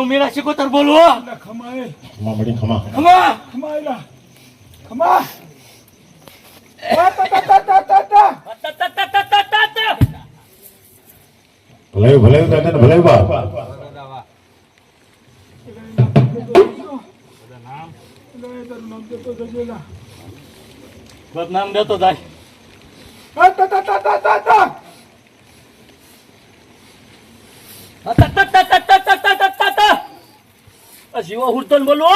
મેરા શિકોતર બોલો ખમાય ખમા મળી ખમા ખમા ખમાયલા ખમા ભલે ભલે દાદા ભલે બા બદનામ દેતો જાય જીવો હુરતન બોલો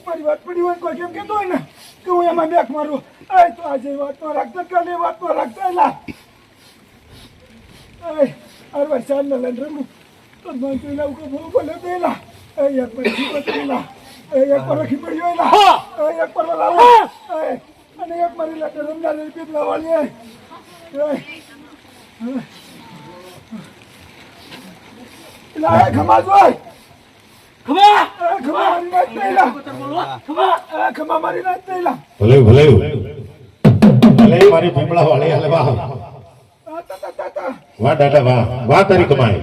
મારી વાત પડી હોય કોઈ કેમ કેતો હોય ને કે હું એમાં બેક મારું તો આજે વાતમાં રાખતા કાલે વાતમાં રાખતા એલા અરે વરસાદ ન લઈને રમું તો મંત્રી લાવું કે બહુ બોલે દેલા એક પછી બચેલા એક પર રાખી પડ્યો એલા એક પર લાવો અને એક મારી લાટે રમદાર પીત લાવવાની લા ખમા જોય ખમા ખમા મારી નાચ દેલા ખમા મારી નાચ દેલા ભલે ભલે ભલે મારી પીપળા વાળી હાલે વાહ વાહ દાદા વાહ વાહ તારી કમાઈ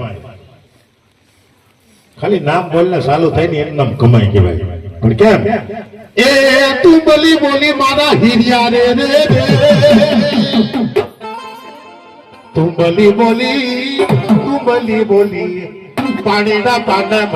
ખાલી નામ બોલને ચાલુ થાય ને એનું નામ કમાઈ કહેવાય પણ કેમ એ તું બોલી બોલી મારા હીરિયા રે રે તું બોલી બોલી પાણીના પાના